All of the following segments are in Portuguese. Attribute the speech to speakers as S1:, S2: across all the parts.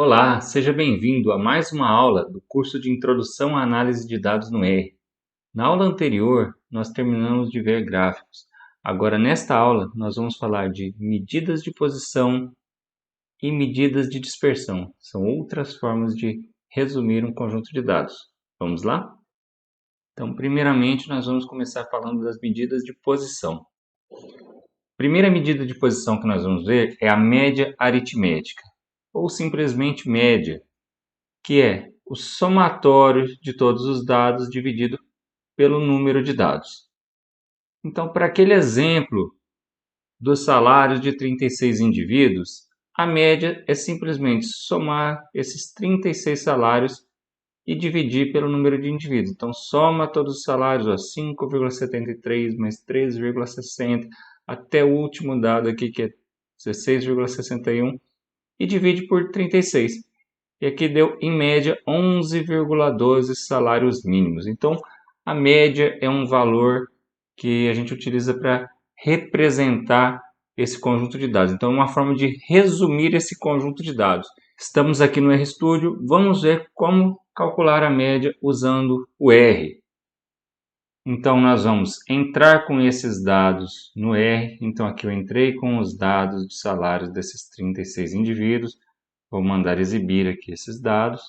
S1: Olá, seja bem-vindo a mais uma aula do curso de Introdução à Análise de Dados no R. Na aula anterior, nós terminamos de ver gráficos. Agora, nesta aula, nós vamos falar de medidas de posição e medidas de dispersão. São outras formas de resumir um conjunto de dados. Vamos lá? Então, primeiramente, nós vamos começar falando das medidas de posição. A primeira medida de posição que nós vamos ver é a média aritmética, ou simplesmente média, que é o somatório de todos os dados dividido pelo número de dados. Então, para aquele exemplo dos salários de 36 indivíduos, a média é simplesmente somar esses 36 salários e dividir pelo número de indivíduos. Então, soma todos os salários, 5,73 mais 13,60, até o último dado aqui, que é 16,61, e divide por 36. E aqui deu, em média, 11,12 salários mínimos. Então, a média é um valor que a gente utiliza para representar esse conjunto de dados. Então, é uma forma de resumir esse conjunto de dados. Estamos aqui no RStudio, vamos ver como calcular a média usando o R. Então, nós vamos entrar com esses dados no R. Então, aqui eu entrei com os dados de salários desses 36 indivíduos. Vou mandar exibir aqui esses dados.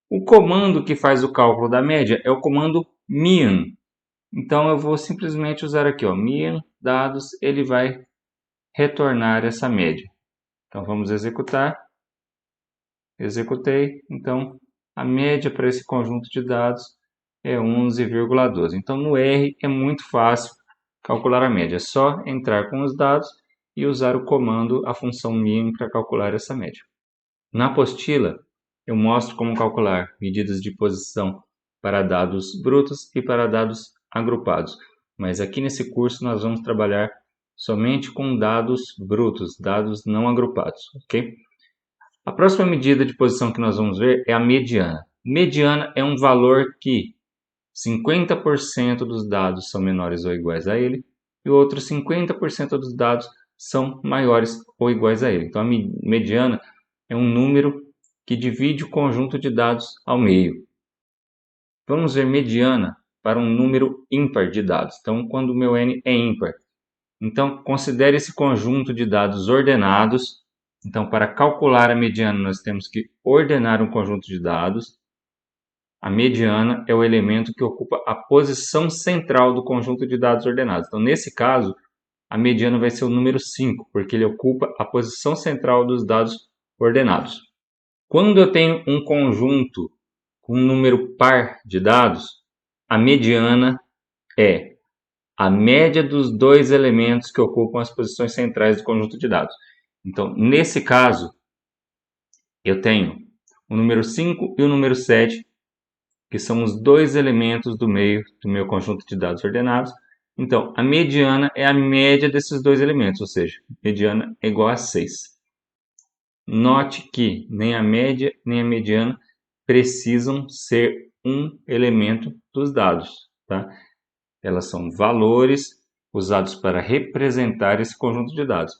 S1: O comando que faz o cálculo da média é o comando mean. Então, eu vou simplesmente usar aqui, mean dados, ele vai retornar essa média. Então, vamos executar. Executei. Então, a média para esse conjunto de dados é 11,12. Então, no R é muito fácil calcular a média. É só entrar com os dados e usar o comando, a função mean, para calcular essa média. Na apostila, eu mostro como calcular medidas de posição para dados brutos e para dados agrupados. Mas aqui nesse curso nós vamos trabalhar somente com dados brutos, dados não agrupados, ok? A próxima medida de posição que nós vamos ver é a mediana. Mediana é um valor que 50% dos dados são menores ou iguais a ele e o outro 50% dos dados são maiores ou iguais a ele. Então, a mediana é um número que divide o conjunto de dados ao meio. Vamos ver mediana para um número ímpar de dados. Então, quando o meu n é ímpar. Então, considere esse conjunto de dados ordenados. Então, para calcular a mediana, nós temos que ordenar um conjunto de dados. A mediana é o elemento que ocupa a posição central do conjunto de dados ordenados. Então, nesse caso, a mediana vai ser o número 5, porque ele ocupa a posição central dos dados ordenados. Quando eu tenho um conjunto com um número par de dados, a mediana é a média dos dois elementos que ocupam as posições centrais do conjunto de dados. Então, nesse caso, eu tenho o número 5 e o número 7, que são os dois elementos do meio do meu conjunto de dados ordenados. Então, a mediana é a média desses dois elementos, ou seja, mediana é igual a 6. Note que nem a média nem a mediana precisam ser um elemento dos dados, tá? Elas são valores usados para representar esse conjunto de dados.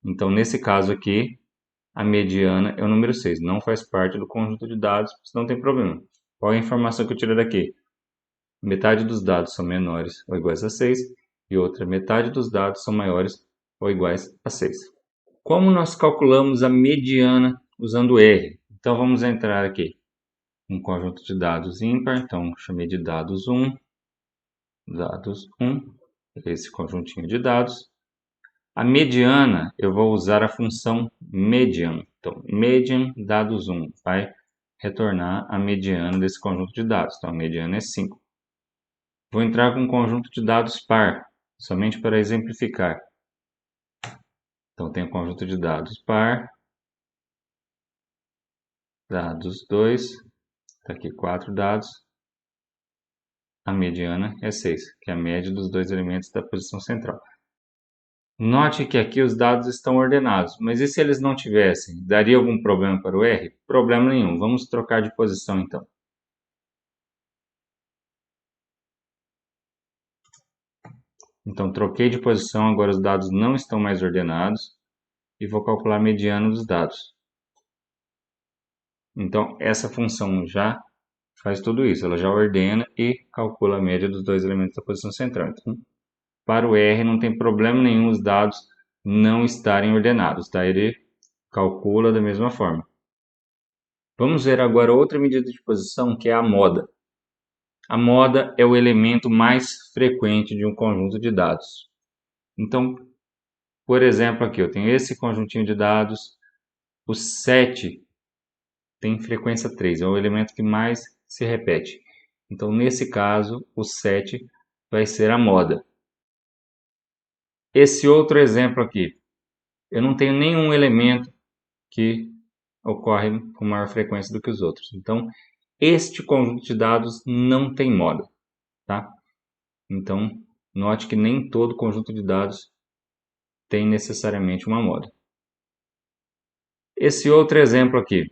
S1: Então, nesse caso aqui, a mediana é o número 6, não faz parte do conjunto de dados, não tem problema. Qual é a informação que eu tirei daqui? Metade dos dados são menores ou iguais a 6 e outra metade dos dados são maiores ou iguais a 6. Como nós calculamos a mediana usando R? Então, vamos entrar aqui um conjunto de dados ímpar. Então, chamei de dados 1, esse conjuntinho de dados. A mediana, eu vou usar a função median. Então, median dados 1 vai retornar a mediana desse conjunto de dados. Então, a mediana é 5. Vou entrar com um conjunto de dados par, somente para exemplificar. Então, tem o conjunto de dados par, dados 2, está aqui 4 dados. A mediana é 6, que é a média dos dois elementos da posição central. Note que aqui os dados estão ordenados, mas e se eles não tivessem? Daria algum problema para o R? Problema nenhum. Vamos trocar de posição então. Então, troquei de posição, agora os dados não estão mais ordenados e vou calcular a mediana dos dados. Então, essa função já faz tudo isso. Ela já ordena e calcula a média dos dois elementos da posição central. Então, para o R não tem problema nenhum os dados não estarem ordenados, tá? Ele calcula da mesma forma. Vamos ver agora outra medida de posição, que é a moda. A moda é o elemento mais frequente de um conjunto de dados. Então, por exemplo, aqui eu tenho esse conjuntinho de dados, o 7 tem frequência 3, é o elemento que mais se repete. Então, nesse caso, o 7 vai ser a moda. Esse outro exemplo aqui, eu não tenho nenhum elemento que ocorre com maior frequência do que os outros. Então, este conjunto de dados não tem moda, tá? Então, note que nem todo conjunto de dados tem necessariamente uma moda. Esse outro exemplo aqui,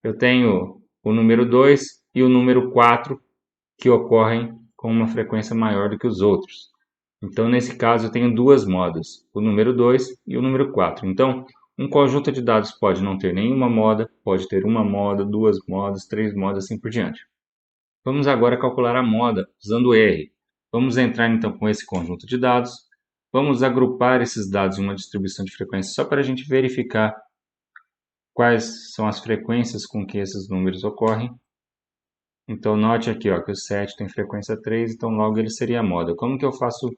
S1: eu tenho o número 2 e o número 4 que ocorrem com uma frequência maior do que os outros. Então, nesse caso, eu tenho duas modas, o número 2 e o número 4. Então, um conjunto de dados pode não ter nenhuma moda, pode ter uma moda, duas modas, três modas, assim por diante. Vamos agora calcular a moda usando R. Vamos entrar então com esse conjunto de dados. Vamos agrupar esses dados em uma distribuição de frequência só para a gente verificar quais são as frequências com que esses números ocorrem. Então, note aqui ó, que o 7 tem frequência 3, então logo ele seria a moda. Como que eu faço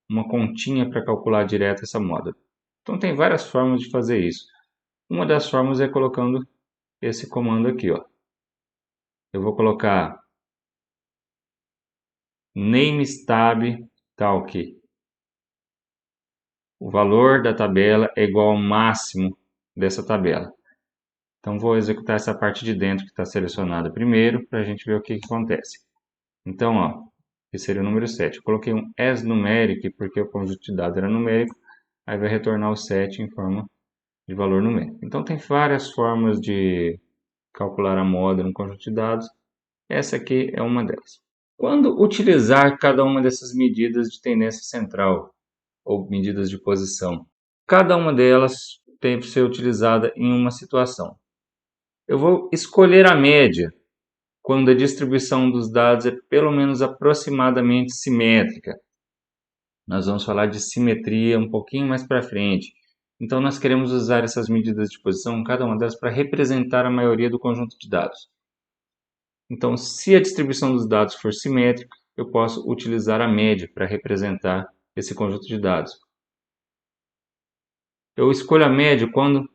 S1: uma continha para calcular direto essa moda? Então, tem várias formas de fazer isso. Uma das formas é colocando esse comando aqui. Ó. Eu vou colocar namestab calc. O valor da tabela é igual ao máximo dessa tabela. Então, vou executar essa parte de dentro que está selecionada primeiro, para a gente ver o que acontece. Então, ó, esse seria o número 7. Eu coloquei um as numeric, porque o conjunto de dados era numérico, aí vai retornar o 7 em forma de valor numérico. Então, tem várias formas de calcular a moda num conjunto de dados. Essa aqui é uma delas. Quando utilizar cada uma dessas medidas de tendência central, ou medidas de posição? Cada uma delas tem que ser utilizada em uma situação. Eu vou escolher a média quando a distribuição dos dados é pelo menos aproximadamente simétrica. Nós vamos falar de simetria um pouquinho mais para frente. Então, nós queremos usar essas medidas de posição, cada uma delas, para representar a maioria do conjunto de dados. Então, se a distribuição dos dados for simétrica, eu posso utilizar a média para representar esse conjunto de dados. Eu escolho a média quando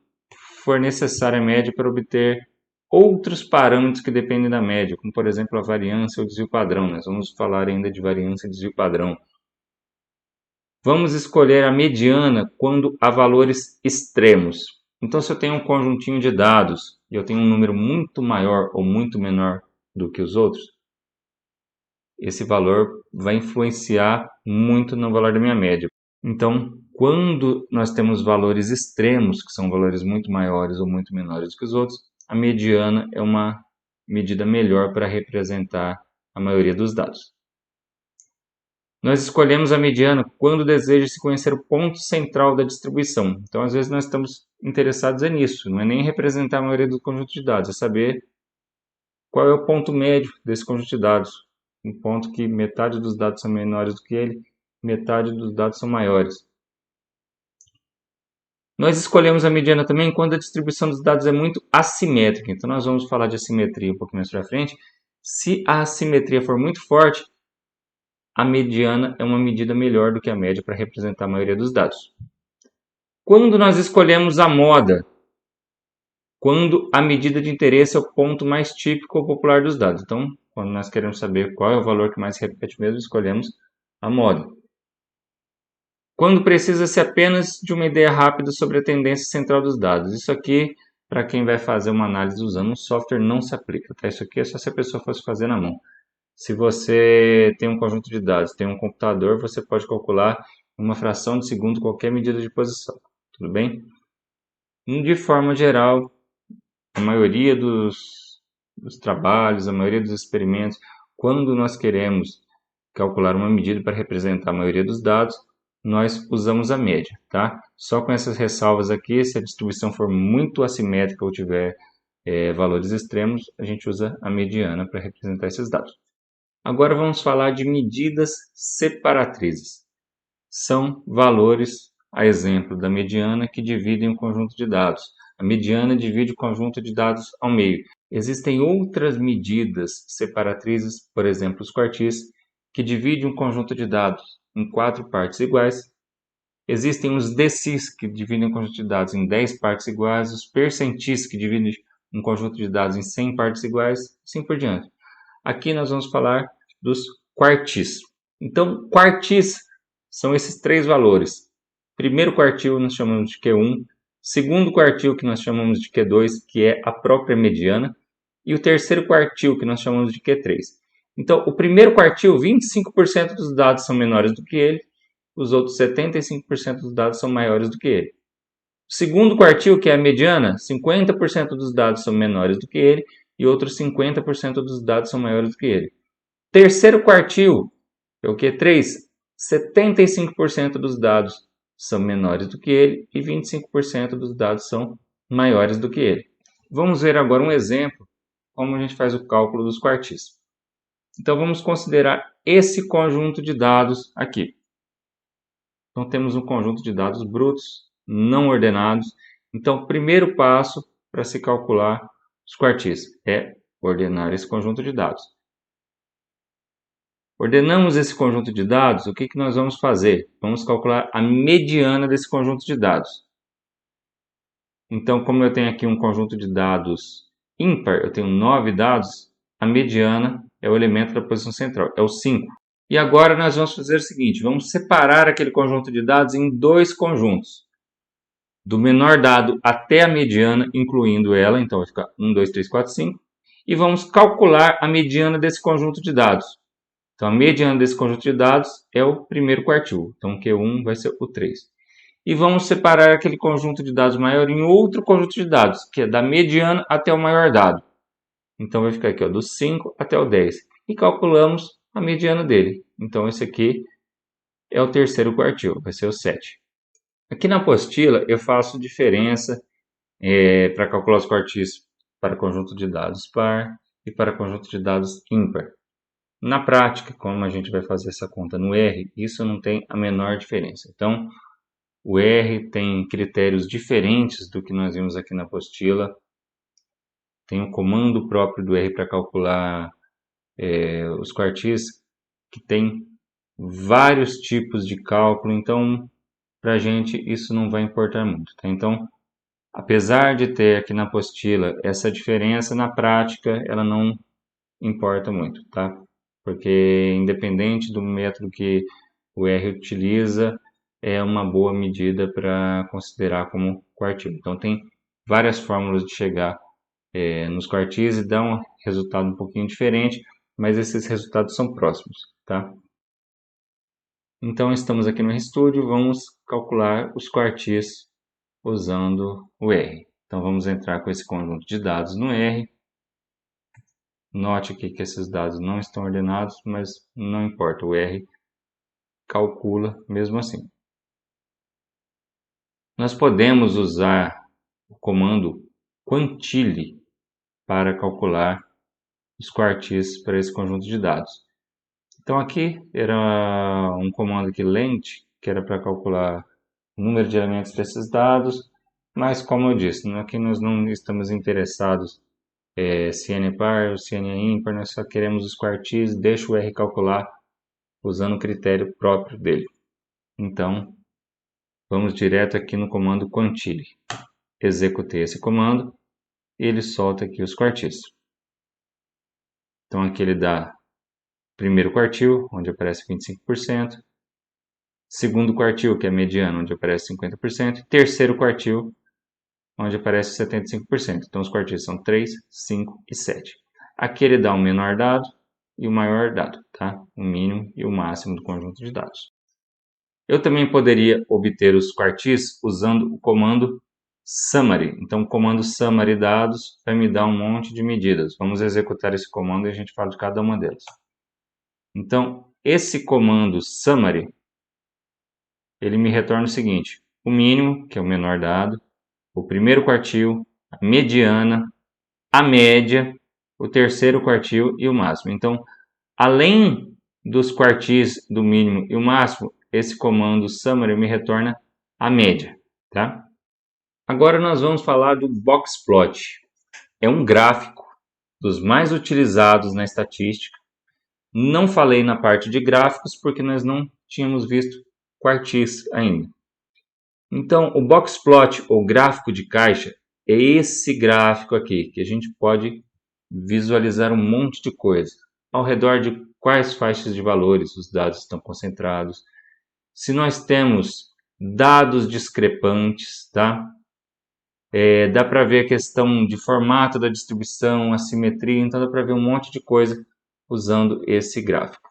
S1: for necessária a média para obter outros parâmetros que dependem da média, como por exemplo a variância ou desvio padrão. Nós vamos falar ainda de variância e desvio padrão. Vamos escolher a mediana quando há valores extremos. Então, se eu tenho um conjuntinho de dados e eu tenho um número muito maior ou muito menor do que os outros, esse valor vai influenciar muito no valor da minha média. Então, quando nós temos valores extremos, que são valores muito maiores ou muito menores do que os outros, a mediana é uma medida melhor para representar a maioria dos dados. Nós escolhemos a mediana quando deseja-se conhecer o ponto central da distribuição. Então, às vezes, nós estamos interessados nisso, não é nem representar a maioria do conjunto de dados, é saber qual é o ponto médio desse conjunto de dados. Um ponto que metade dos dados são menores do que ele, metade dos dados são maiores. Nós escolhemos a mediana também quando a distribuição dos dados é muito assimétrica. Então, nós vamos falar de assimetria um pouquinho mais para frente. Se a assimetria for muito forte, a mediana é uma medida melhor do que a média para representar a maioria dos dados. Quando nós escolhemos a moda, quando a medida de interesse é o ponto mais típico ou popular dos dados. Então, quando nós queremos saber qual é o valor que mais se repete mesmo, escolhemos a moda. Quando precisa-se apenas de uma ideia rápida sobre a tendência central dos dados. Isso aqui, para quem vai fazer uma análise usando um software, não se aplica. Tá? Isso aqui é só se a pessoa fosse fazer na mão. Se você tem um conjunto de dados, tem um computador, você pode calcular em uma fração de segundo qualquer medida de posição. Tudo bem? De forma geral, a maioria dos trabalhos, a maioria dos experimentos, quando nós queremos calcular uma medida para representar a maioria dos dados, nós usamos a média, tá? Só com essas ressalvas aqui, se a distribuição for muito assimétrica ou tiver valores extremos, a gente usa a mediana para representar esses dados. Agora vamos falar de medidas separatrizes. São valores, a exemplo da mediana, que dividem um conjunto de dados. A mediana divide o conjunto de dados ao meio. Existem outras medidas separatrizes, por exemplo, os quartis, que dividem um conjunto de dados em 4 partes iguais. Existem os decis, que dividem um conjunto de dados em 10 partes iguais, os percentis, que dividem um conjunto de dados em 100 partes iguais, assim por diante. Aqui nós vamos falar dos quartis. Então, quartis são esses 3 valores. Primeiro quartil nós chamamos de Q1, segundo quartil que nós chamamos de Q2, que é a própria mediana, e o terceiro quartil que nós chamamos de Q3. Então, o primeiro quartil, 25% dos dados são menores do que ele, os outros 75% dos dados são maiores do que ele. O segundo quartil, que é a mediana, 50% dos dados são menores do que ele e outros 50% dos dados são maiores do que ele. Terceiro quartil, é o Q3, 75% dos dados são menores do que ele e 25% dos dados são maiores do que ele. Vamos ver agora um exemplo como a gente faz o cálculo dos quartis. Então vamos considerar esse conjunto de dados aqui. Então temos um conjunto de dados brutos, não ordenados. Então o primeiro passo para se calcular os quartis é ordenar esse conjunto de dados. Ordenamos esse conjunto de dados, o que nós vamos fazer? Vamos calcular a mediana desse conjunto de dados. Então, como eu tenho aqui um conjunto de dados ímpar, eu tenho 9 dados, a mediana é o elemento da posição central, é o 5. E agora nós vamos fazer o seguinte, vamos separar aquele conjunto de dados em 2 conjuntos. Do menor dado até a mediana, incluindo ela, então vai ficar 1, 2, 3, 4, 5. E vamos calcular a mediana desse conjunto de dados. Então, a mediana desse conjunto de dados é o primeiro quartil. Então, Q1 vai ser o 3. E vamos separar aquele conjunto de dados maior em outro conjunto de dados, que é da mediana até o maior dado. Então, vai ficar aqui, ó, do 5 até o 10. E calculamos a mediana dele. Então, esse aqui é o terceiro quartil, vai ser o 7. Aqui na apostila, eu faço diferença para calcular os quartis para conjunto de dados par e para conjunto de dados ímpar. Na prática, como a gente vai fazer essa conta no R, isso não tem a menor diferença. Então, o R tem critérios diferentes do que nós vimos aqui na apostila. Tem um comando próprio do R para calcular os quartis, que tem vários tipos de cálculo. Então, para a gente, isso não vai importar muito. Tá? Então, apesar de ter aqui na apostila essa diferença, na prática, ela não importa muito, tá? Porque independente do método que o R utiliza, é uma boa medida para considerar como quartil. Então tem várias fórmulas de chegar nos quartis e dá um resultado um pouquinho diferente, mas esses resultados são próximos, tá? Então estamos aqui no RStudio, vamos calcular os quartis usando o R. Então vamos entrar com esse conjunto de dados no R. Note aqui que esses dados não estão ordenados, mas não importa, o R calcula mesmo assim. Nós podemos usar o comando quantile para calcular os quartis para esse conjunto de dados. Então aqui era um comando aqui lent, que era para calcular o número de elementos desses dados, mas como eu disse, aqui nós não estamos interessados se n é par ou se n é ímpar, nós só queremos os quartis, deixa o R calcular usando o critério próprio dele. Então, vamos direto aqui no comando quantile. Executei esse comando e ele solta aqui os quartis. Então, aqui ele dá primeiro quartil, onde aparece 25%. Segundo quartil, que é mediano, onde aparece 50%. E terceiro quartil, onde aparece 75%. Então, os quartis são 3, 5 e 7. Aqui ele dá o menor dado e o maior dado, tá? O mínimo e o máximo do conjunto de dados. Eu também poderia obter os quartis usando o comando summary. Então, o comando summary dados vai me dar um monte de medidas. Vamos executar esse comando e a gente fala de cada uma delas. Então, esse comando summary, ele me retorna o seguinte: o mínimo, que é o menor dado, o primeiro quartil, a mediana, a média, o terceiro quartil e o máximo. Então, além dos quartis do mínimo e o máximo, esse comando summary me retorna a média, tá? Agora nós vamos falar do boxplot. É um gráfico dos mais utilizados na estatística. Não falei na parte de gráficos porque nós não tínhamos visto quartis ainda. Então, o boxplot ou gráfico de caixa é esse gráfico aqui, que a gente pode visualizar um monte de coisa. Ao redor de quais faixas de valores os dados estão concentrados. Se nós temos dados discrepantes, tá? Dá para ver a questão de formato da distribuição, assimetria, então dá para ver um monte de coisa usando esse gráfico.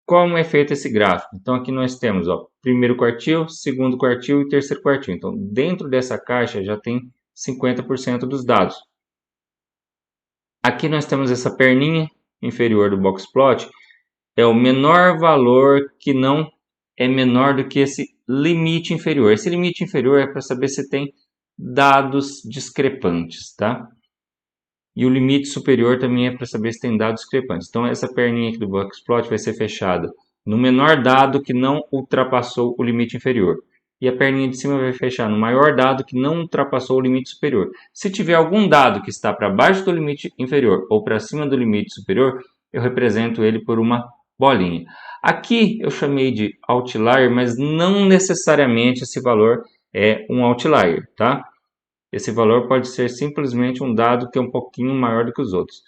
S1: Como é feito esse gráfico? Então aqui nós temos primeiro quartil, segundo quartil e terceiro quartil. Então dentro dessa caixa já tem 50% dos dados. Aqui nós temos essa perninha inferior do boxplot, é o menor valor que não é menor do que esse limite inferior. Esse limite inferior é para saber se tem dados discrepantes, tá? E o limite superior também é para saber se tem dados discrepantes. Então essa perninha aqui do boxplot vai ser fechada no menor dado que não ultrapassou o limite inferior. E a perninha de cima vai fechar no maior dado que não ultrapassou o limite superior. Se tiver algum dado que está para baixo do limite inferior ou para cima do limite superior, eu represento ele por uma bolinha. Aqui eu chamei de outlier, mas não necessariamente esse valor é um outlier, tá? Esse valor pode ser simplesmente um dado que é um pouquinho maior do que os outros.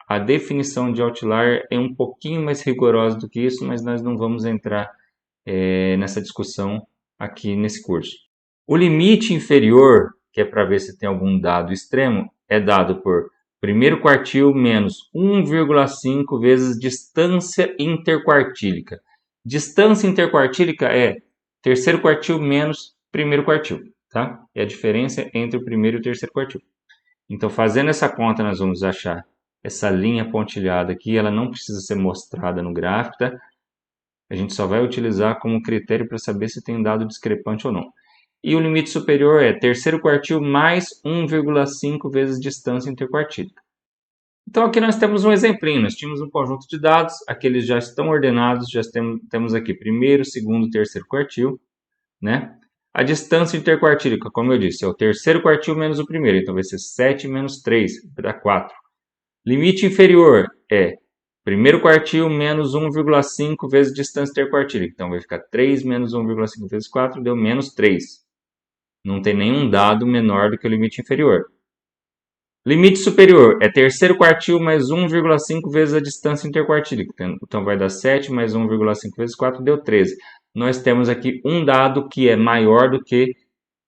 S1: A definição de outlier é um pouquinho mais rigorosa do que isso, mas nós não vamos entrar nessa discussão aqui nesse curso. O limite inferior, que é para ver se tem algum dado extremo, é dado por primeiro quartil menos 1,5 vezes distância interquartílica. Distância interquartílica é terceiro quartil menos primeiro quartil, tá? É a diferença entre o primeiro e o terceiro quartil. Então, fazendo essa conta, nós vamos achar essa linha pontilhada aqui, ela não precisa ser mostrada no gráfico, tá? A gente só vai utilizar como critério para saber se tem um dado discrepante ou não. E o limite superior é terceiro quartil mais 1,5 vezes distância interquartílica. Então aqui nós temos um exemplinho, nós tínhamos um conjunto de dados, aqueles já estão ordenados, já temos aqui primeiro, segundo, terceiro quartil, né? A distância interquartílica, como eu disse, é o terceiro quartil menos o primeiro, então vai ser 7 menos 3, vai dar 4. Limite inferior é primeiro quartil menos 1,5 vezes distância interquartílica. Então vai ficar 3 menos 1,5 vezes 4, deu menos 3. Não tem nenhum dado menor do que o limite inferior. Limite superior é terceiro quartil mais 1,5 vezes a distância interquartílica. Então vai dar 7 mais 1,5 vezes 4, deu 13. Nós temos aqui um dado que é maior do que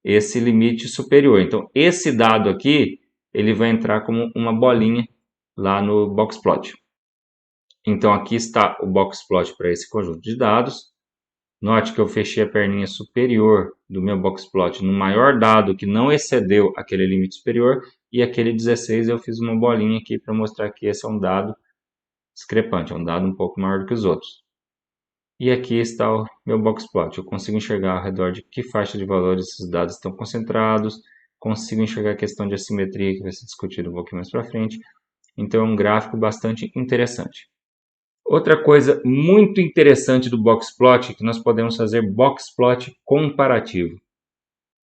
S1: esse limite superior. Então esse dado aqui, ele vai entrar como uma bolinha lá no boxplot. Então aqui está o boxplot para esse conjunto de dados. Note que eu fechei a perninha superior do meu boxplot no maior dado que não excedeu aquele limite superior, e aquele 16 eu fiz uma bolinha aqui para mostrar que esse é um dado discrepante, é um dado um pouco maior do que os outros. E aqui está o meu boxplot. Eu consigo enxergar ao redor de que faixa de valores esses dados estão concentrados, consigo enxergar a questão de assimetria que vai ser discutida um pouquinho mais para frente. Então é um gráfico bastante interessante. Outra coisa muito interessante do boxplot é que nós podemos fazer boxplot comparativo.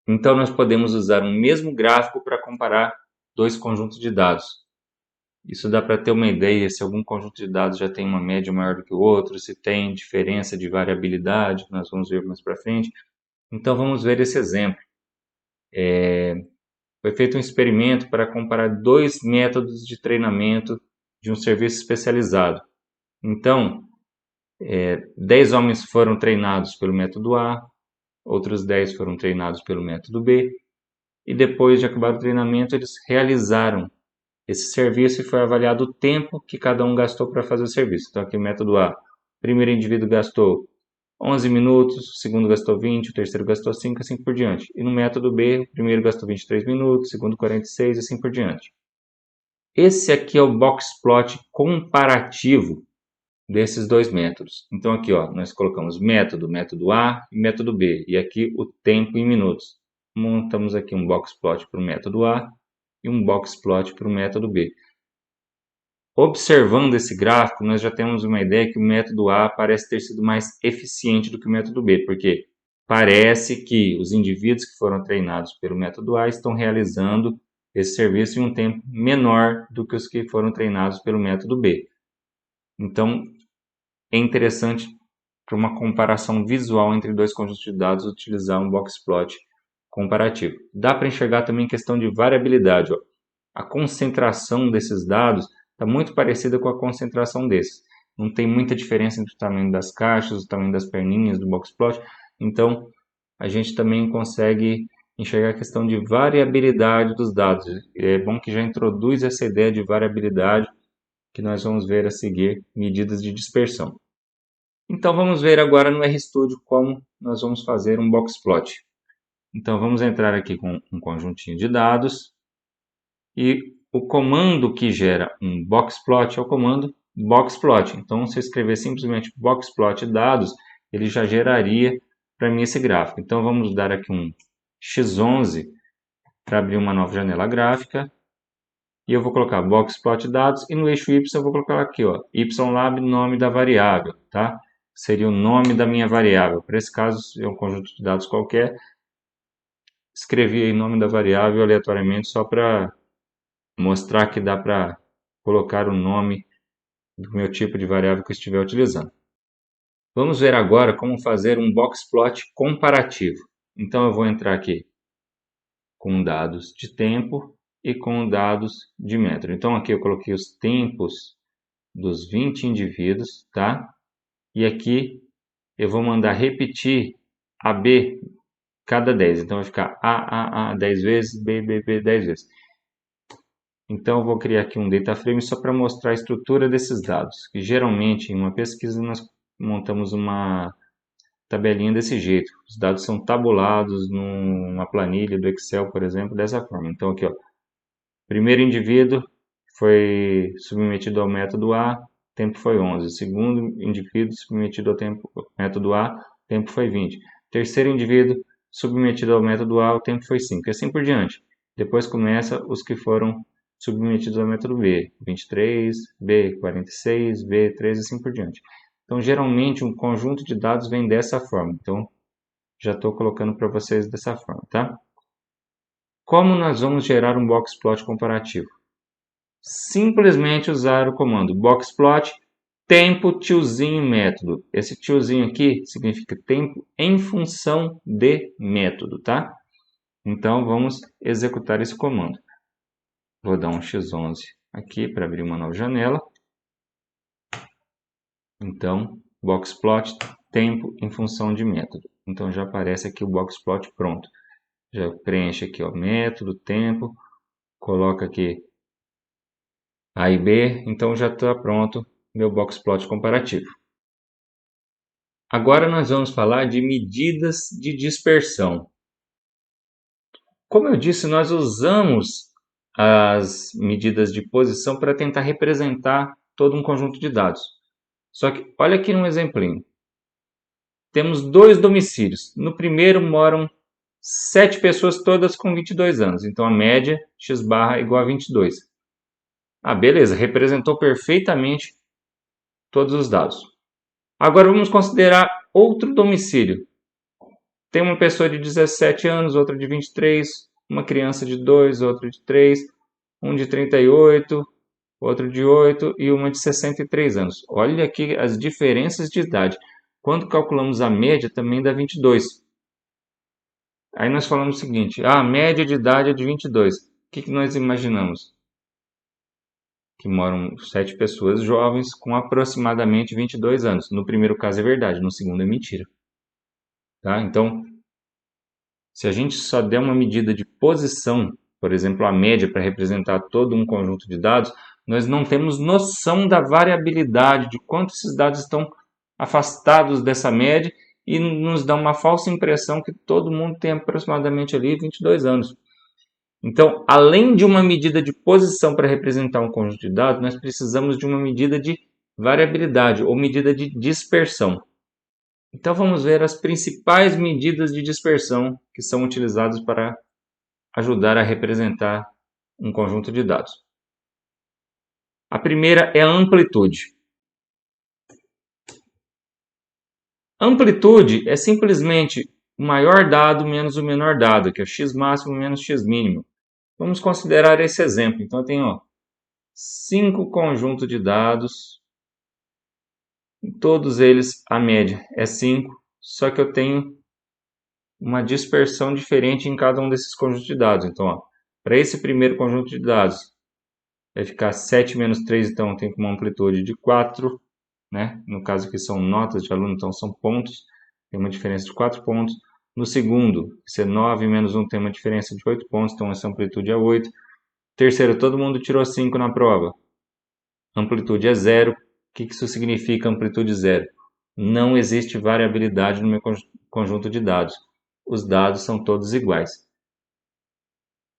S1: Então nós podemos usar um mesmo gráfico para comparar dois conjuntos de dados. Isso dá para ter uma ideia se algum conjunto de dados já tem uma média maior do que o outro, se tem diferença de variabilidade, que nós vamos ver mais para frente. Então vamos ver esse exemplo. Foi feito um experimento para comparar dois métodos de treinamento de um serviço especializado. Então, 10 homens foram treinados pelo método A, outros 10 foram treinados pelo método B, e depois de acabar o treinamento, eles realizaram esse serviço e foi avaliado o tempo que cada um gastou para fazer o serviço. Então, aqui o método A, o primeiro indivíduo gastou 11 minutos, o segundo gastou 20, o terceiro gastou 5, assim por diante. E no método B, o primeiro gastou 23 minutos, o segundo 46, assim por diante. Esse aqui é o boxplot comparativo desses dois métodos. Então aqui nós colocamos método A e método B, e aqui o tempo em minutos. Montamos aqui um boxplot para o método A e um boxplot para o método B. Observando esse gráfico, nós já temos uma ideia que o método A parece ter sido mais eficiente do que o método B, porque parece que os indivíduos que foram treinados pelo método A estão realizando esse serviço em um tempo menor do que os que foram treinados pelo método B. Então, é interessante para uma comparação visual entre dois conjuntos de dados utilizar um boxplot comparativo. Dá para enxergar também questão de variabilidade. Ó. A concentração desses dados está muito parecida com a concentração desses. Não tem muita diferença entre o tamanho das caixas, o tamanho das perninhas do boxplot. Então, a gente também consegue enxergar a questão de variabilidade dos dados. É bom que já introduz essa ideia de variabilidade que nós vamos ver a seguir, medidas de dispersão. Então vamos ver agora no RStudio como nós vamos fazer um boxplot. Então vamos entrar aqui com um conjuntinho de dados e o comando que gera um boxplot é o comando boxplot. Então se eu escrever simplesmente boxplot dados, ele já geraria para mim esse gráfico. Então vamos dar aqui um X11 para abrir uma nova janela gráfica. E eu vou colocar boxplot dados e no eixo Y eu vou colocar aqui, ó, ylab, nome da variável, tá? Seria o nome da minha variável. Para esse caso, é um conjunto de dados qualquer. Escrevi aí o nome da variável aleatoriamente só para mostrar que dá para colocar o nome do meu tipo de variável que eu estiver utilizando. Vamos ver agora como fazer um boxplot comparativo. Então eu vou entrar aqui com dados de tempo e com dados de método. Então aqui eu coloquei os tempos dos 20 indivíduos, tá? E aqui eu vou mandar repetir AB cada 10. Então vai ficar A 10 vezes, B 10 vezes. Então eu vou criar aqui um data frame só para mostrar a estrutura desses dados. Que geralmente em uma pesquisa nós montamos uma tabelinha desse jeito. Os dados são tabulados numa planilha do Excel, por exemplo, dessa forma. Então aqui, ó, primeiro indivíduo foi submetido ao método A, tempo foi 11. Segundo indivíduo submetido ao método A, tempo foi 20. Terceiro indivíduo submetido ao método A, o tempo foi 5. E assim por diante. Depois começa os que foram submetidos ao método B, 23, B, 46, B, 13 e assim por diante. Então, geralmente, um conjunto de dados vem dessa forma. Então, já estou colocando para vocês dessa forma, tá? Como nós vamos gerar um boxplot comparativo? Simplesmente usar o comando boxplot tempo tiozinho método. Esse tiozinho aqui significa tempo em função de método, tá? Então vamos executar esse comando. Vou dar um X11 aqui para abrir uma nova janela. Então, boxplot tempo em função de método. Então já aparece aqui o boxplot pronto. Já preenche aqui o método, tempo, coloca aqui A e B, então já está pronto meu boxplot comparativo. Agora nós vamos falar de medidas de dispersão. Como eu disse, nós usamos as medidas de posição para tentar representar todo um conjunto de dados. Só que olha aqui um exemplinho. Temos dois domicílios. No primeiro moram 7 pessoas, todas com 22 anos. Então a média x barra é igual a 22. Ah, beleza, representou perfeitamente todos os dados. Agora vamos considerar outro domicílio. Tem uma pessoa de 17 anos, outra de 23, uma criança de 2, outra de 3, um de 38, outro de 8 e uma de 63 anos. Olha aqui as diferenças de idade. Quando calculamos a média, também dá 22. Aí nós falamos o seguinte, a média de idade é de 22. O que nós imaginamos? Que moram 7 pessoas jovens com aproximadamente 22 anos. No primeiro caso é verdade, no segundo é mentira. Tá? Então, se a gente só der uma medida de posição, por exemplo, a média para representar todo um conjunto de dados, nós não temos noção da variabilidade, de quanto esses dados estão afastados dessa média e nos dá uma falsa impressão que todo mundo tem aproximadamente ali 22 anos. Então, além de uma medida de posição para representar um conjunto de dados, nós precisamos de uma medida de variabilidade ou medida de dispersão. Então vamos ver as principais medidas de dispersão que são utilizadas para ajudar a representar um conjunto de dados. A primeira é a amplitude. Amplitude é simplesmente o maior dado menos o menor dado, que é o x máximo menos x mínimo. Vamos considerar esse exemplo. Então, eu tenho 5 conjuntos de dados, todos eles a média é 5, só que eu tenho uma dispersão diferente em cada um desses conjuntos de dados. Então, para esse primeiro conjunto de dados, vai ficar 7 menos 3, então tem uma amplitude de 4, né? No caso aqui são notas de aluno, então são pontos, tem uma diferença de 4 pontos. No segundo, esse é 9 menos 1 tem uma diferença de 8 pontos, então essa amplitude é 8. Terceiro, todo mundo tirou 5 na prova. Amplitude é 0. O que isso significa amplitude 0? Não existe variabilidade no meu conjunto de dados. Os dados são todos iguais.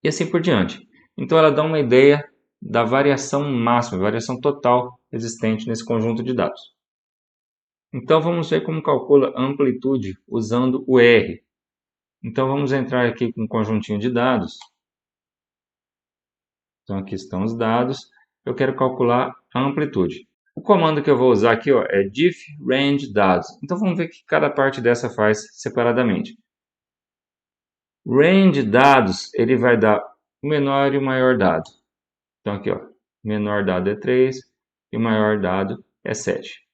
S1: E assim por diante. Então ela dá uma ideia da variação máxima, variação total existente nesse conjunto de dados. Então vamos ver como calcula a amplitude usando o R. Então vamos entrar aqui com um conjuntinho de dados. Então aqui estão os dados. Eu quero calcular a amplitude. O comando que eu vou usar aqui é diff range dados. Então vamos ver o que cada parte dessa faz separadamente. Range dados, ele vai dar o menor e o maior dado. Então aqui, o menor dado é 3 e o maior dado é 7.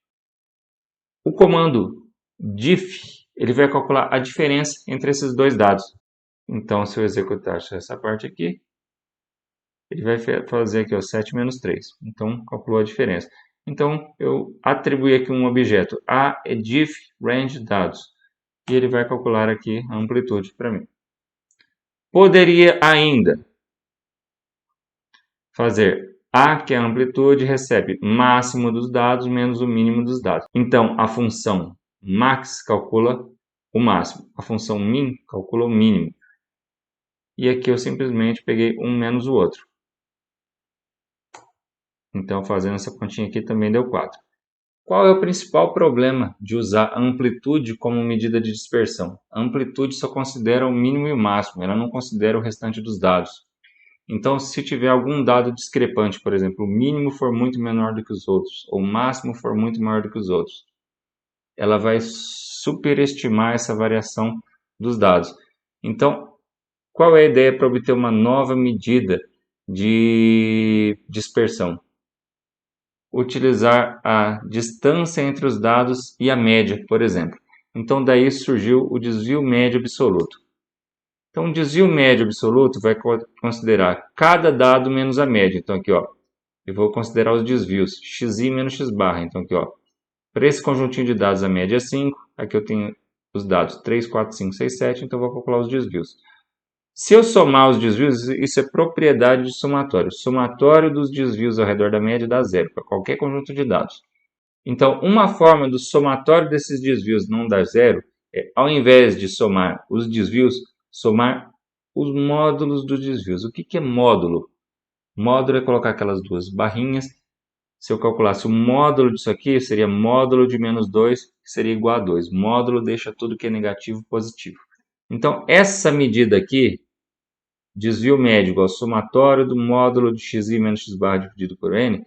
S1: O comando diff, ele vai calcular a diferença entre esses dois dados. Então, se eu executar essa parte aqui, ele vai fazer aqui 7 menos 3. Então, calculou a diferença. Então, eu atribuí aqui um objeto a diff range dados. E ele vai calcular aqui a amplitude para mim. Poderia ainda fazer a, que é a amplitude, recebe máximo dos dados menos o mínimo dos dados. Então, a função max calcula o máximo. A função min calcula o mínimo. E aqui eu simplesmente peguei um menos o outro. Então, fazendo essa continha aqui também deu 4. Qual é o principal problema de usar a amplitude como medida de dispersão? A amplitude só considera o mínimo e o máximo, ela não considera o restante dos dados. Então, se tiver algum dado discrepante, por exemplo, o mínimo for muito menor do que os outros, ou o máximo for muito maior do que os outros, ela vai superestimar essa variação dos dados. Então, qual é a ideia para obter uma nova medida de dispersão? Utilizar a distância entre os dados e a média, por exemplo. Então, daí surgiu o desvio médio absoluto. Então, o desvio médio absoluto vai considerar cada dado menos a média. Então, aqui, eu vou considerar os desvios, xi menos x barra. Então, aqui, para esse conjuntinho de dados, a média é 5. Aqui eu tenho os dados 3, 4, 5, 6, 7. Então, eu vou calcular os desvios. Se eu somar os desvios, isso é propriedade de somatório. O somatório dos desvios ao redor da média dá 0 para qualquer conjunto de dados. Então, uma forma do somatório desses desvios não dar 0 é, ao invés de somar os desvios, somar os módulos dos desvios. O que é módulo? Módulo é colocar aquelas duas barrinhas. Se eu calculasse o módulo disso aqui, seria módulo de menos 2, que seria igual a 2. Módulo deixa tudo que é negativo positivo. Então, essa medida aqui, desvio médio igual ao somatório do módulo de xi menos x barra dividido por n,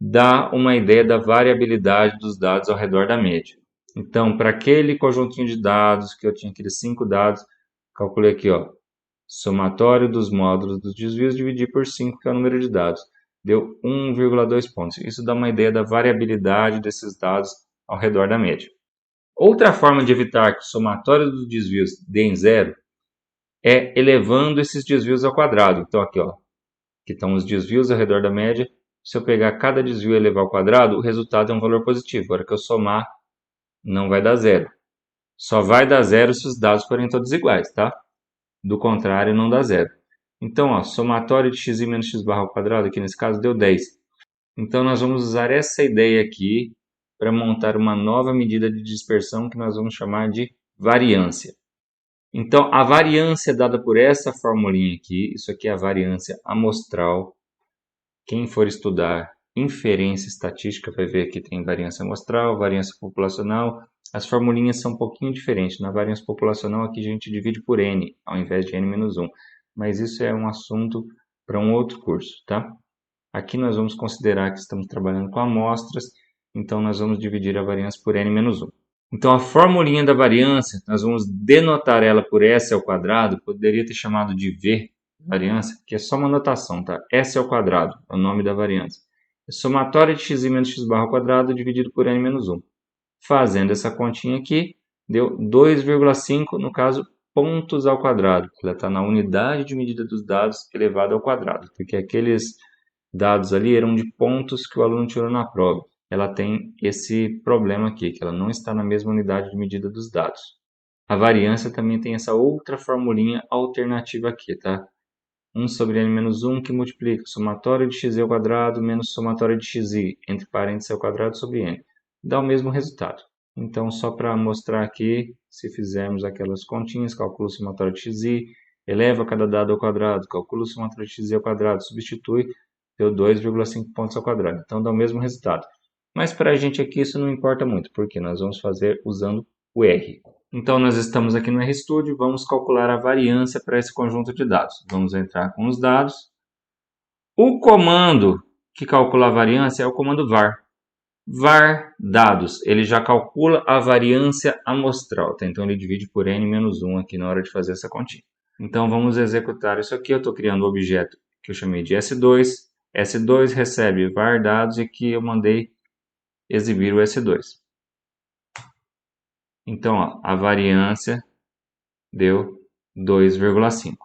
S1: dá uma ideia da variabilidade dos dados ao redor da média. Então, para aquele conjuntinho de dados, que eu tinha aqueles 5 dados, calculei aqui, somatório dos módulos dos desvios, dividir por 5, que é o número de dados. Deu 1,2 pontos. Isso dá uma ideia da variabilidade desses dados ao redor da média. Outra forma de evitar que o somatório dos desvios dê em 0 é elevando esses desvios ao quadrado. Então, aqui, que estão os desvios ao redor da média. Se eu pegar cada desvio e elevar ao quadrado, o resultado é um valor positivo. Agora que eu somar, não vai dar 0. Só vai dar 0 se os dados forem todos iguais, tá? Do contrário, não dá 0. Então, somatório de xi menos x barra ao quadrado, aqui nesse caso, deu 10. Então, nós vamos usar essa ideia aqui para montar uma nova medida de dispersão que nós vamos chamar de variância. Então, a variância dada por essa formulinha aqui, isso aqui é a variância amostral. Quem for estudar inferência estatística vai ver que tem variância amostral, variância populacional. As formulinhas são um pouquinho diferentes. Na variância populacional aqui a gente divide por n, ao invés de n-1. Mas isso é um assunto para um outro curso, tá? Aqui nós vamos considerar que estamos trabalhando com amostras, então nós vamos dividir a variância por n-1. Então a formulinha da variância, nós vamos denotar ela por S ao quadrado, poderia ter chamado de V, variância, que é só uma notação, tá? S ao quadrado é o nome da variância. É somatório de x menos x barra ao quadrado dividido por n-1. Fazendo essa continha aqui, deu 2,5, no caso, pontos ao quadrado. Ela está na unidade de medida dos dados elevado ao quadrado, porque aqueles dados ali eram de pontos que o aluno tirou na prova. Ela tem esse problema aqui, que ela não está na mesma unidade de medida dos dados. A variância também tem essa outra formulinha alternativa aqui, tá? 1 sobre n-1 que multiplica somatório de xi ao quadrado menos somatório de xi, entre parênteses ao quadrado sobre n. Dá o mesmo resultado. Então, só para mostrar aqui, se fizermos aquelas continhas, calcula o somatório de xi, eleva cada dado ao quadrado, calcula o somatório de xi ao quadrado, substitui, deu 2,5 pontos ao quadrado. Então, dá o mesmo resultado. Mas para a gente aqui isso não importa muito, porque nós vamos fazer usando o R. Então, nós estamos aqui no RStudio, vamos calcular a variância para esse conjunto de dados. Vamos entrar com os dados. O comando que calcula a variância é o comando var. Var dados, ele já calcula a variância amostral, tá? Então ele divide por n-1 aqui na hora de fazer essa continha. Então vamos executar isso aqui, eu estou criando um objeto que eu chamei de S2. S2 recebe var dados e aqui eu mandei exibir o S2. Então, ó, a variância deu 2,5.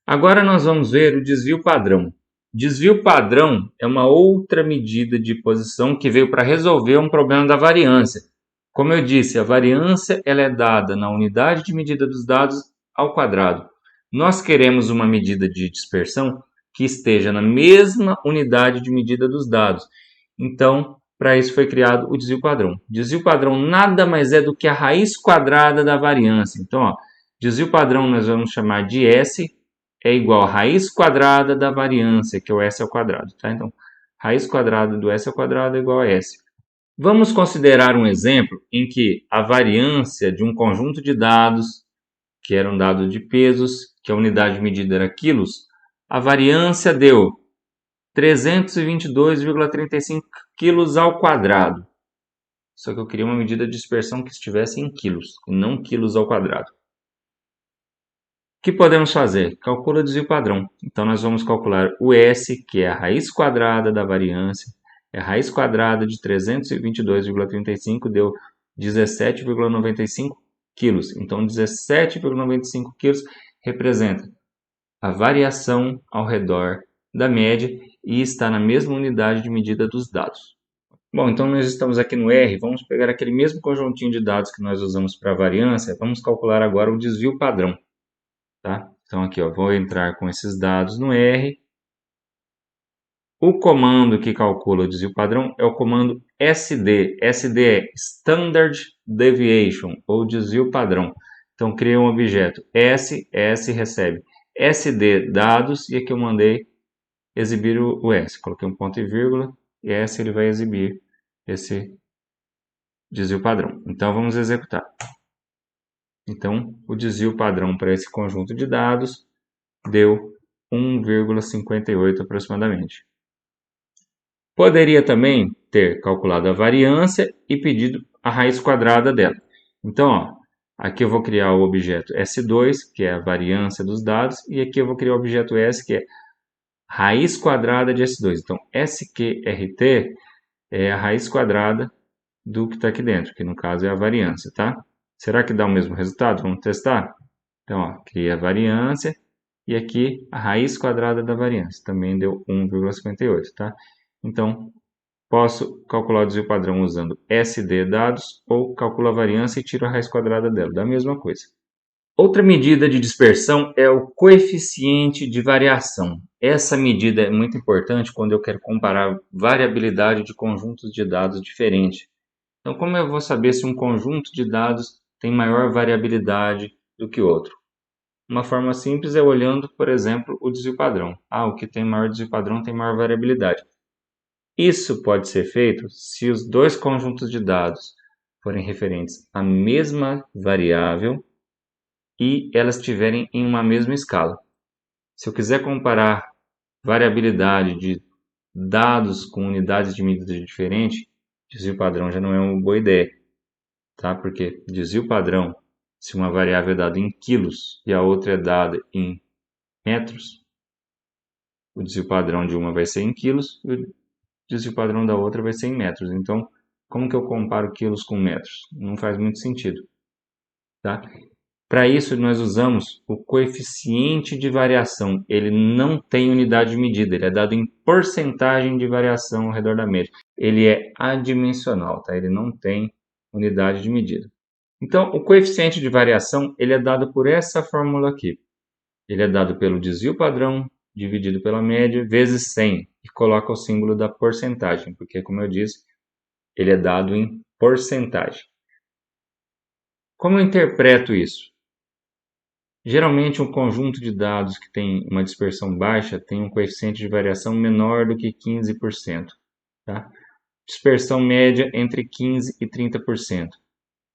S1: Agora nós vamos ver o desvio padrão. Desvio padrão é uma outra medida de posição que veio para resolver um problema da variância. Como eu disse, a variância ela é dada na unidade de medida dos dados ao quadrado. Nós queremos uma medida de dispersão que esteja na mesma unidade de medida dos dados. Então, para isso foi criado o desvio padrão. Desvio padrão nada mais é do que a raiz quadrada da variância. Então, ó, desvio padrão nós vamos chamar de S, é igual a raiz quadrada da variância, que é o S ao quadrado. Tá? Então, raiz quadrada do S ao quadrado é igual a S. Vamos considerar um exemplo em que a variância de um conjunto de dados, que era um dado de pesos, que a unidade de medida era quilos, a variância deu 322,35 quilos ao quadrado. Só que eu queria uma medida de dispersão que estivesse em quilos, e não quilos ao quadrado. O que podemos fazer? Calcula o desvio padrão. Então, nós vamos calcular o S, que é a raiz quadrada da variância. A raiz quadrada de 322,35 deu 17,95 quilos. Então, 17,95 quilos representa a variação ao redor da média e está na mesma unidade de medida dos dados. Bom, então nós estamos aqui no R, vamos pegar aquele mesmo conjuntinho de dados que nós usamos para a variância, vamos calcular agora o desvio padrão. Tá? Então aqui, ó, vou entrar com esses dados no R. O comando que calcula o desvio padrão é o comando SD. SD é Standard Deviation, ou desvio padrão. Então, criei um objeto S, S recebe SD dados, e aqui eu mandei exibir o S. Coloquei um ponto e vírgula, e S ele vai exibir esse desvio padrão. Então, vamos executar. Então, o desvio padrão para esse conjunto de dados deu 1,58 aproximadamente. Poderia também ter calculado a variância e pedido a raiz quadrada dela. Então, ó, aqui eu vou criar o objeto S2, que é a variância dos dados, e aqui eu vou criar o objeto S, que é raiz quadrada de S2. Então, SQRT é a raiz quadrada do que está aqui dentro, que no caso é a variância, tá? Será que dá o mesmo resultado? Vamos testar? Então, ó, cria a variância e aqui a raiz quadrada da variância. Também deu 1,58, tá? Então, posso calcular o desvio padrão usando SD dados ou calculo a variância e tiro a raiz quadrada dela. Da mesma coisa. Outra medida de dispersão é o coeficiente de variação. Essa medida é muito importante quando eu quero comparar variabilidade de conjuntos de dados diferentes. Então, como eu vou saber se um conjunto de dados tem maior variabilidade do que outro? Uma forma simples é olhando, por exemplo, o desvio padrão. O que tem maior desvio padrão tem maior variabilidade. Isso pode ser feito se os dois conjuntos de dados forem referentes à mesma variável e elas estiverem em uma mesma escala. Se eu quiser comparar variabilidade de dados com unidades de medida diferentes, desvio padrão já não é uma boa ideia, tá? Porque desvio padrão, se uma variável é dada em quilos e a outra é dada em metros, o desvio padrão de uma vai ser em quilos e o desvio padrão da outra vai ser em metros. Então, como que eu comparo quilos com metros? Não faz muito sentido, tá? Para isso, nós usamos o coeficiente de variação. Ele não tem unidade de medida, ele é dado em porcentagem de variação ao redor da média. Ele é adimensional, tá? Ele não tem unidade de medida. Então, o coeficiente de variação ele é dado por essa fórmula aqui. Ele é dado pelo desvio padrão dividido pela média vezes 100 e coloca o símbolo da porcentagem, porque, como eu disse, ele é dado em porcentagem. Como eu interpreto isso? Geralmente, um conjunto de dados que tem uma dispersão baixa tem um coeficiente de variação menor do que 15%. Tá? Dispersão média entre 15% e 30%.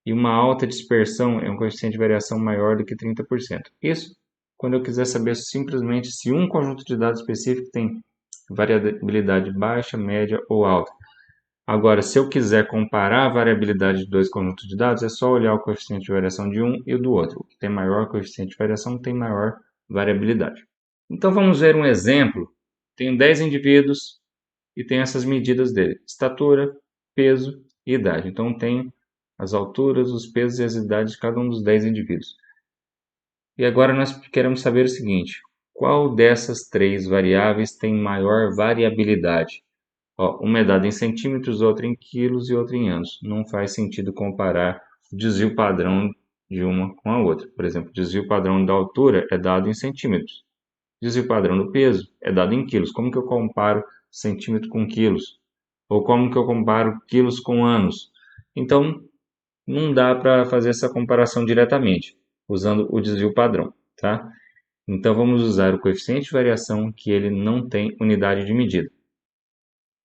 S1: E uma alta dispersão é um coeficiente de variação maior do que 30%. Isso quando eu quiser saber simplesmente se um conjunto de dados específico tem variabilidade baixa, média ou alta. Agora, se eu quiser comparar a variabilidade de dois conjuntos de dados, é só olhar o coeficiente de variação de um e o do outro. O que tem maior coeficiente de variação tem maior variabilidade. Então, vamos ver um exemplo. Tenho 10 indivíduos e tenho essas medidas dele: estatura, peso e idade. Então, tenho as alturas, os pesos e as idades de cada um dos 10 indivíduos. E agora nós queremos saber o seguinte: qual dessas três variáveis tem maior variabilidade? Uma é dada em centímetros, outra em quilos e outra em anos. Não faz sentido comparar o desvio padrão de uma com a outra. Por exemplo, o desvio padrão da altura é dado em centímetros. O desvio padrão do peso é dado em quilos. Como que eu comparo centímetro com quilos? Ou como que eu comparo quilos com anos? Então, não dá para fazer essa comparação diretamente, usando o desvio padrão, tá? Então, vamos usar o coeficiente de variação, que ele não tem unidade de medida.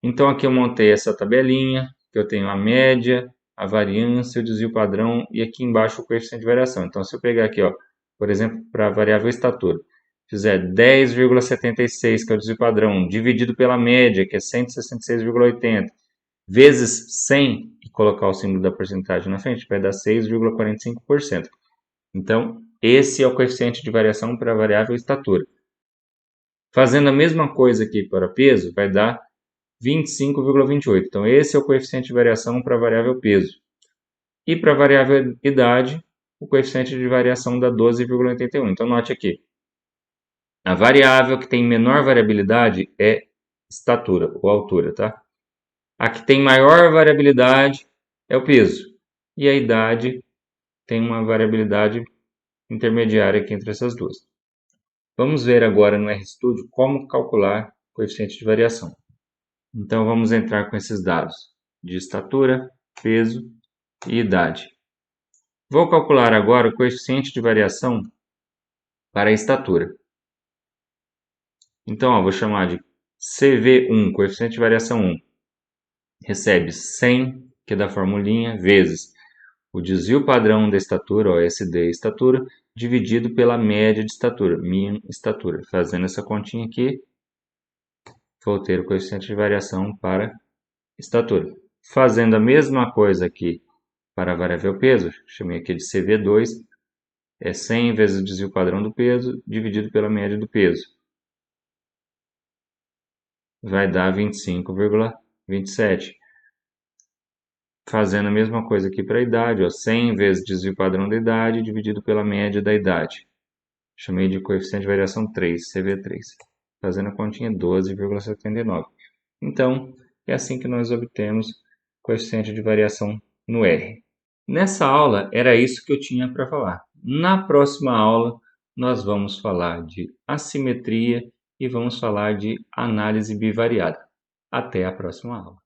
S1: Então, aqui eu montei essa tabelinha, que eu tenho a média, a variância, o desvio padrão e aqui embaixo o coeficiente de variação. Então, se eu pegar aqui, por exemplo, para a variável estatura, fizer 10,76, que é o desvio padrão, dividido pela média, que é 166,80, vezes 100, e colocar o símbolo da porcentagem na frente, vai dar 6,45%. Então, esse é o coeficiente de variação para a variável estatura. Fazendo a mesma coisa aqui para peso, vai dar 25,28. Então, esse é o coeficiente de variação para a variável peso. E para a variável idade, o coeficiente de variação dá 12,81. Então, note aqui. A variável que tem menor variabilidade é estatura, ou altura, tá? A que tem maior variabilidade é o peso. E a idade tem uma variabilidade intermediária aqui entre essas duas. Vamos ver agora no RStudio como calcular o coeficiente de variação. Então, vamos entrar com esses dados de estatura, peso e idade. Vou calcular agora o coeficiente de variação para a estatura. Então, vou chamar de CV1, coeficiente de variação 1. Recebe 100, que é da formulinha, vezes o desvio padrão da estatura, SD estatura, dividido pela média de estatura, min estatura. Fazendo essa continha aqui, vou ter o coeficiente de variação para estatura. Fazendo a mesma coisa aqui para a variável peso, chamei aqui de CV2, é 100 vezes o desvio padrão do peso, dividido pela média do peso. Vai dar 25,27. Fazendo a mesma coisa aqui para a idade, 100 vezes o desvio padrão da idade, dividido pela média da idade. Chamei de coeficiente de variação 3, CV3. Fazendo a continha, 12,79. Então, é assim que nós obtemos coeficiente de variação no R. Nessa aula, era isso que eu tinha para falar. Na próxima aula, nós vamos falar de assimetria e vamos falar de análise bivariada. Até a próxima aula.